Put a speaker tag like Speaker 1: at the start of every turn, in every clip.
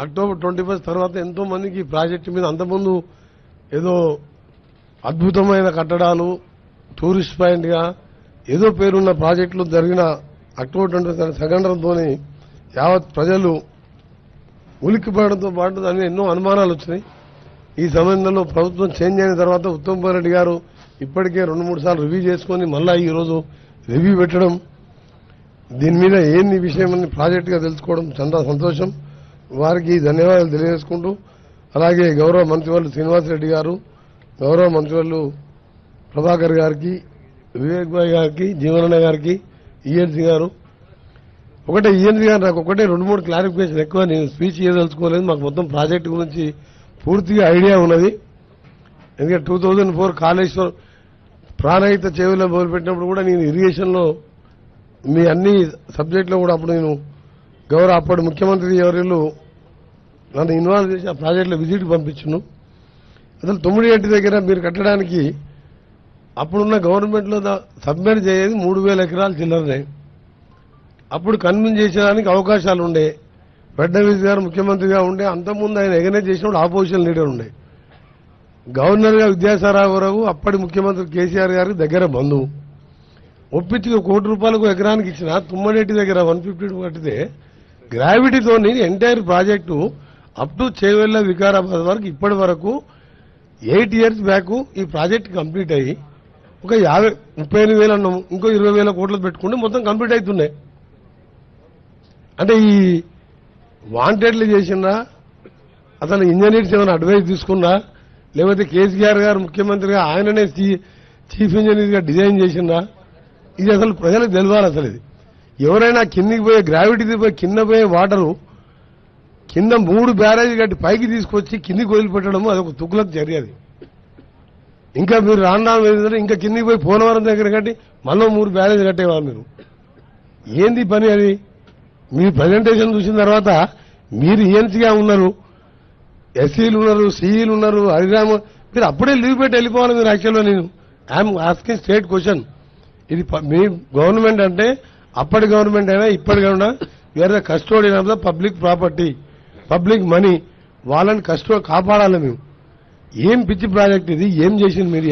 Speaker 1: October 21 తర్వాత ఎంతో మందికి ఈ ప్రాజెక్టు మీద అంతకుముందు ఏదో అద్భుతమైన కట్టడాలు టూరిస్ట్ పాయింట్ గా ఏదో పేరున్న ప్రాజెక్టులు జరిగిన అక్టోబర్ 21 సంఘటనతో యావత్ ప్రజలు ఉలిక్కిపడడంతో పాటు దాని ఎన్నో అనుమానాలు వచ్చినాయి. ఈ సమయంలో ప్రభుత్వం చేంజ్ అయిన తర్వాత ఉత్తమ్ కుమార్ రెడ్డి గారు ఇప్పటికే 2-3 సార్లు రివ్యూ చేసుకుని మళ్ళా ఈ రోజు రివ్యూ పెట్టడం, దీని మీద ఏంది విషయం అని ప్రాజెక్టుగా తెలుసుకోవడం చాలా సంతోషం. వారికి ధన్యవాదాలు తెలియజేసుకుంటూ, అలాగే గౌరవ మంత్రివర్యులు శ్రీనివాసరెడ్డి గారు, గౌరవ మంత్రివర్యులు ప్రభాకర్ గారికి, వివేక్ భాయ్ గారికి, జీవనన్న గారికి, ఈఎన్సీ గారు ఈఎన్సీ గారు నాకు ఒకటే 2-3 క్లారిఫికేషన్ ఎక్కువ నేను స్పీచ్ చేయదలుచుకోలేదు. మాకు మొత్తం ప్రాజెక్టు గురించి పూర్తిగా ఐడియా ఉన్నది. ఎందుకంటే 2004 కాళేశ్వరం ప్రాణహిత చెరువులో మొదలుపెట్టినప్పుడు కూడా నేను ఇరిగేషన్లో మీ అన్ని సబ్జెక్టులో కూడా అప్పుడు నేను గౌరవ అప్పటి ముఖ్యమంత్రి ఎవరిలో నన్ను ఇన్వాల్వ్ చేసి ఆ ప్రాజెక్టులో విజిట్ పంపించును. అసలు 9 దగ్గర మీరు కట్టడానికి అప్పుడున్న గవర్నమెంట్లో సబ్మిట్ చేయేది 3,000 ఎకరాలు చిల్లరనే. అప్పుడు కన్విన్స్ చేసేదానికి అవకాశాలు ఉండే. ఫడ్నవీస్ గారు ముఖ్యమంత్రిగా ఉండే, అంతకుముందు ఆయన ఎగనైజ్ చేసినప్పుడు ఆపోజిషన్ లీడర్ ఉండే. గవర్నర్ గా విద్యాసాగరరావు అప్పటి ముఖ్యమంత్రి కేసీఆర్ గారికి దగ్గర బంధువు. ఒప్పించి ₹1 కోటి ఎకరానికి ఇచ్చిన తుమ్మనేటి దగ్గర 150 కట్టితే గ్రావిటీతో entire project up to Chevella Vikarabad వరకు ఇప్పటి వరకు 8 ఇయర్స్ బ్యాక్ ఈ ప్రాజెక్ట్ కంప్లీట్ అయ్యి ఒక 38,000 అన్నాము, ఇంకో 20,000 కోట్లు పెట్టుకుంటే మొత్తం కంప్లీట్ అవుతున్నాయి. అంటే ఈ వాంటెడ్లు చేసినా అతను ఇంజనీర్స్ ఏమైనా అడ్వైస్ తీసుకున్నా, లేకపోతే కేసీఆర్ గారు ముఖ్యమంత్రిగా ఆయననే చీఫ్ ఇంజనీర్ గా డిజైన్ చేసినా, ఇది అసలు ప్రజలకు తెలియాలి. అసలు ఇది ఎవరైనా కిందికి పోయే గ్రావిటీ పోయి కింద పోయే వాటరు కింద 3 బ్యారేజ్ కట్టి పైకి తీసుకొచ్చి కిందికి వదిలిపెట్టడం అదొక తుగ్లక్ చర్య. అది ఇంకా మీరు రాను ఇంకా కిందికి పోయి పోలవరం దగ్గర కట్టి మళ్ళీ 3 బ్యారేజ్ కట్టేవాళ్ళు. మీరు ఏంది పని అది? మీ ప్రజెంటేషన్ చూసిన తర్వాత మీరు ఈఎన్సీగా ఉన్నారు, ఎస్సీలు ఉన్నారు, సిఈలు ఉన్నారు, హరిరామ, మీరు అప్పుడే లీవ్ పెట్టి వెళ్ళిపోవాలి. మీరు యాక్చువల్గా నేను ఐఎమ్ ఆస్కింగ్ స్ట్రేట్ క్వశ్చన్. ఇది మీ గవర్నమెంట్ అంటే అప్పటి గవర్నమెంట్ అయినా ఇప్పటి అయినా we are the custodian of the public property, public money. వాళ్ళని కాపాడాలి మేము. ఏం పిచ్చి ప్రాజెక్ట్ ఇది? ఏం చేసింది మీరు?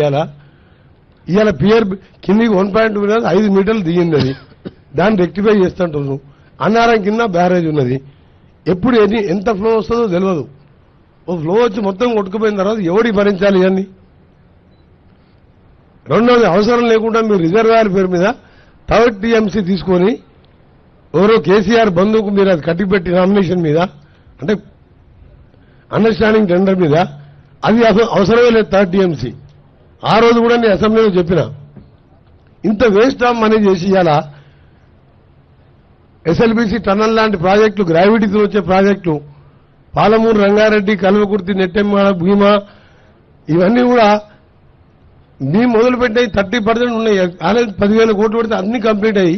Speaker 1: ఇవాళ పియర్ కిందికి 1.2 మీటర్లు 5 మీటర్లు దిగింది. అది దాన్ని రెక్టిఫై చేస్తుంటారు. అన్నారం కింద బ్యారేజ్ ఉన్నది. ఎప్పుడు ఎంత ఫ్లో వస్తుందో తెలియదు. ఓ ఫ్లో వచ్చి మొత్తం కొట్టుకుపోయిన తర్వాత ఎవడి భరించాలి ఇవన్నీ? రెండోది, అవసరం లేకుండా మీరు రిజర్వాయర్ పేరు మీద 3rd టీఎంసీ తీసుకొని ఎవరో కేసీఆర్ బంధువుకు మీరు అది కట్టిపెట్టి నామినేషన్ మీద, అంటే అండర్స్టాండింగ్ టెండర్ మీద, అది అవసరమే లేదు 3rd టీఎంసీ. ఆ రోజు కూడా నేను అసెంబ్లీలో చెప్పిన, ఇంత వేస్ట్ ఆఫ్ మనీ చేసి ఇవాళ ఎస్ఎల్బీసీ టన్నల్ లాంటి ప్రాజెక్టులు, గ్రావిటీతో వచ్చే ప్రాజెక్టులు, పాలమూరు రంగారెడ్డి, కల్వకుర్తి, నెట్టెమ్మ, భీమా, ఇవన్నీ కూడా మేము మొదలుపెట్టాయి 30% ఉన్నాయి. ఆల్రెడీ 10,000 కోట్లు పెడితే అన్ని కంప్లీట్ అయ్యి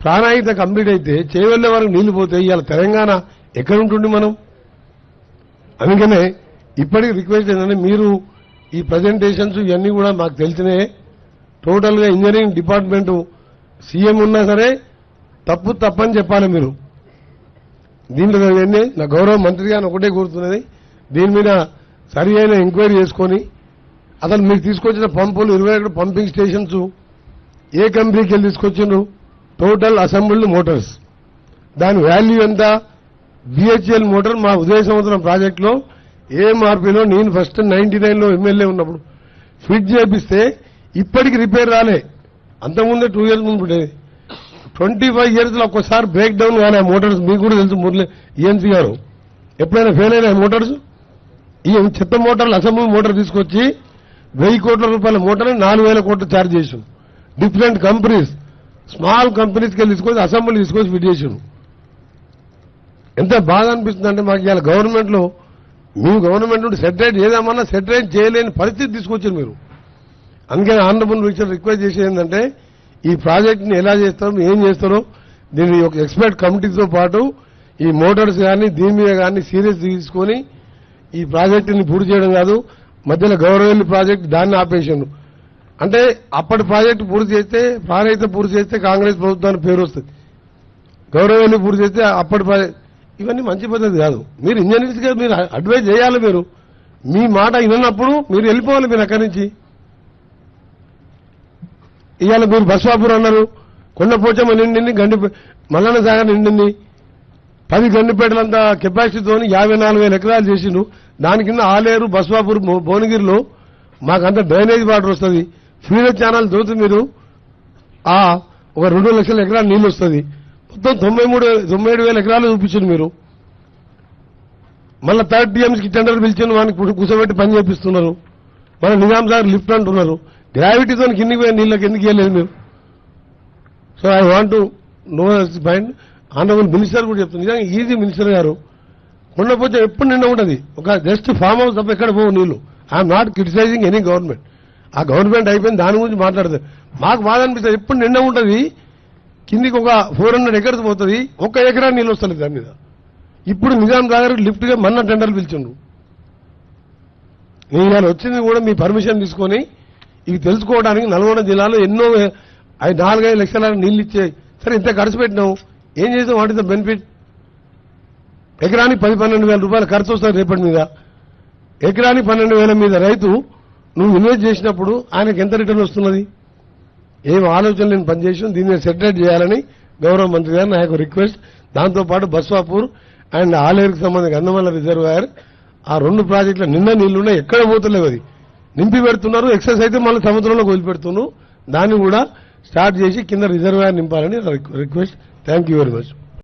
Speaker 1: ప్రాణాయిత కంప్లీట్ అయితే చేవెళ్లే వరకు నీళ్లు పోతాయి. ఇవాళ తెలంగాణ ఎక్కడ ఉంటుంది మనం? అందుకనే ఇప్పటికి రిక్వెస్ట్ ఏంటంటే, మీరు ఈ ప్రజెంటేషన్స్ ఇవన్నీ కూడా మాకు తెలిసినాయి. టోటల్ గా ఇంజనీరింగ్ డిపార్ట్మెంట్ సీఎం ఉన్నా సరే తప్పని చెప్పాలి మీరు. దీంట్లో నా గౌరవ మంత్రి గారిని ఒకటే కోరుతున్నది, దీని మీద సరి అయిన ఎంక్వైరీ చేసుకొని అసలు మీరు తీసుకొచ్చిన పంపులు 21 పంపింగ్ స్టేషన్స్ ఏ కంపెనీకి వెళ్ళి తీసుకొచ్చిండ్రు? టోటల్ అసెంబ్ల్డ్ మోటార్స్, దాని వాల్యూ ఎంత? బిహెచ్ఎల్ మోటార్ మా ఉదయ సముద్రం ప్రాజెక్టులో ఏఎంఆర్పీలో నేను ఫస్ట్ 99లో ఎమ్మెల్యే ఉన్నప్పుడు ఫిట్ చేపిస్తే ఇప్పటికి రిపేర్ రాలే. అంతకుముందే 2 ఇయర్స్ ముందు ఉండేది. 25 ఇయర్స్ లో ఒక్కసారి బ్రేక్ డౌన్ కానీ ఆ మోటార్స్ మీకు కూడా తెలుసు. మురళి ఈఎన్సీ గారు ఎప్పుడైనా ఫెయిల్ అయినా మోటార్స్, ఈ చెత్త మోటార్లు అసెంబ్లీ మోటార్ తీసుకొచ్చి 1,000 కోట్ల రూపాయల మోటార్ 4,000 కోట్లు ఛార్జ్ చేసాం. డిఫరెంట్ కంపెనీస్, స్మాల్ కంపెనీస్కి వెళ్ళి తీసుకొచ్చి అసెంబ్లీ తీసుకొచ్చి ఫిట్ చేసాం. ఎంత బాధ అనిపిస్తుంది అంటే, మాకు ఇవాళ గవర్నమెంట్ లో మేము గవర్నమెంట్ నుండి సెటరేట్ చేద్దామన్నా సెటరేట్ చేయలేని పరిస్థితి తీసుకొచ్చారు మీరు. అందుకని ఆనరబుల్ మినిస్టర్ రిక్వెస్ట్ చేసేది ఏంటంటే, ఈ ప్రాజెక్టుని ఎలా చేస్తారో ఏం చేస్తారో దీన్ని ఒక ఎక్స్పర్ట్ కమిటీతో పాటు ఈ మోటార్స్ కానీ దీని మీద కానీ సీరియస్ తీసుకొని ఈ ప్రాజెక్టుని పూర్తి చేయడం కాదు. మధ్యలో గౌరవెల్లి ప్రాజెక్టు దాన్ని ఆపేసాను. అంటే అప్పటి ప్రాజెక్టు పూర్తి చేస్తే, ప్రాణహిత పూర్తి చేస్తే కాంగ్రెస్ ప్రభుత్వానికి పేరు వస్తుంది. గౌరవెల్లి పూర్తి చేస్తే అప్పటి ఇవన్నీ మంచి పద్ధతి కాదు. మీరు ఇంజనీర్స్ గా మీరు అడ్వైజ్ చేయాలి. మీరు మీ మాట విన్నప్పుడు మీరు వెళ్ళిపోవాలి మీరు అక్కడి నుంచి. ఇవాళ మీరు బస్వాపూర్ అన్నారు, కొండపోచమ్మ నిండింది, మల్లన్న సాగర్ నిండింది, 10 గండిపేటలంతా కెపాసిటీతో 54,000 ఎకరాలు చేసిండు. దాని కింద ఆలేరు, బస్వాపూర్, భువనగిరిలో మాకంత డ్రైనేజ్ వాటర్ వస్తుంది. ఫీడర్ ఛానల్ తోటి మీరు ఒక 2 లక్షల ఎకరాలు నీళ్లు వస్తుంది. మొత్తం 97,000 ఎకరాలు చూపించింది మీరు. మళ్ళీ 3rd టీఎంసీకి టెండర్ పిలిచిండు, వానికి కూర్చోబెట్టి పని చేపిస్తున్నారు. మన నిజాం సాగర్ లిఫ్ట్ అంటున్నారు. గ్రావిటీతో కిందికి పోయే నీళ్ళకి ఎందుకు ఇవ్వలేదు మీరు? So I want to know this point. Honourable minister కూడా చెప్తుంది, నిజంగా ఈజీ మినిస్టర్ గారు. కొండపోతే ఎప్పుడు నిండా ఉంటుంది, ఒక జస్ట్ ఫామ్ హౌస్ తప్ప ఎక్కడ పోవు నీళ్లు. I'm not criticising any government. ఆ గవర్నమెంట్ అయిపోయింది, దాని గురించి మాట్లాడతారు. మాకు బాధ అనిపిస్తుంది, ఎప్పుడు నిండా ఉంటుంది, కిందికి ఒక 400 ఎకర్స్ పోతుంది, 1 ఎకరా నీళ్ళు వస్తుంది దాని మీద. ఇప్పుడు నిజాం సాగర్ లిఫ్ట్ గా మొన్న టెండర్లు పిలిచిండు. నేను ఇవాళ వచ్చింది కూడా మీ పర్మిషన్ తీసుకొని ఇవి తెలుసుకోవడానికి. నల్గొండ జిల్లాలో ఎన్నో 4-5 లక్షల నీళ్ళు ఇచ్చే, సరే ఇంత ఖర్చు పెట్టినావు, ఏం చేసావు? What is the benefit? ఎకరానికి 10-12 వేల రూపాయలు ఖర్చు వస్తుంది రేపటి మీద. ఎకరానికి 12,000 మీద రైతు నువ్వు ఇన్వెస్ట్ చేసినప్పుడు ఆయనకు ఎంత రిటర్న్ వస్తున్నది? ఏం ఆలోచన నేను పనిచేసాను, దీన్ని సెటిల్ చేయాలని గౌరవ మంత్రి గారు నా యొక్క రిక్వెస్ట్. దాంతోపాటు బస్వాపూర్ అండ్ ఆలేరుకు సంబంధించి గంధమల్ల రిజర్వాయర్, ఆ 2 ప్రాజెక్టుల నిన్న నీళ్లున్నాయి, ఎక్కడ పోతలేవు. అది నింపి పెడుతున్నారు, ఎక్సెస్ అయితే మళ్ళీ సముద్రంలోకి వదిలిపెడుతున్నారు. దాన్ని కూడా స్టార్ట్ చేసి కింద రిజర్వాయర్ నింపాలని request. Thank you very much.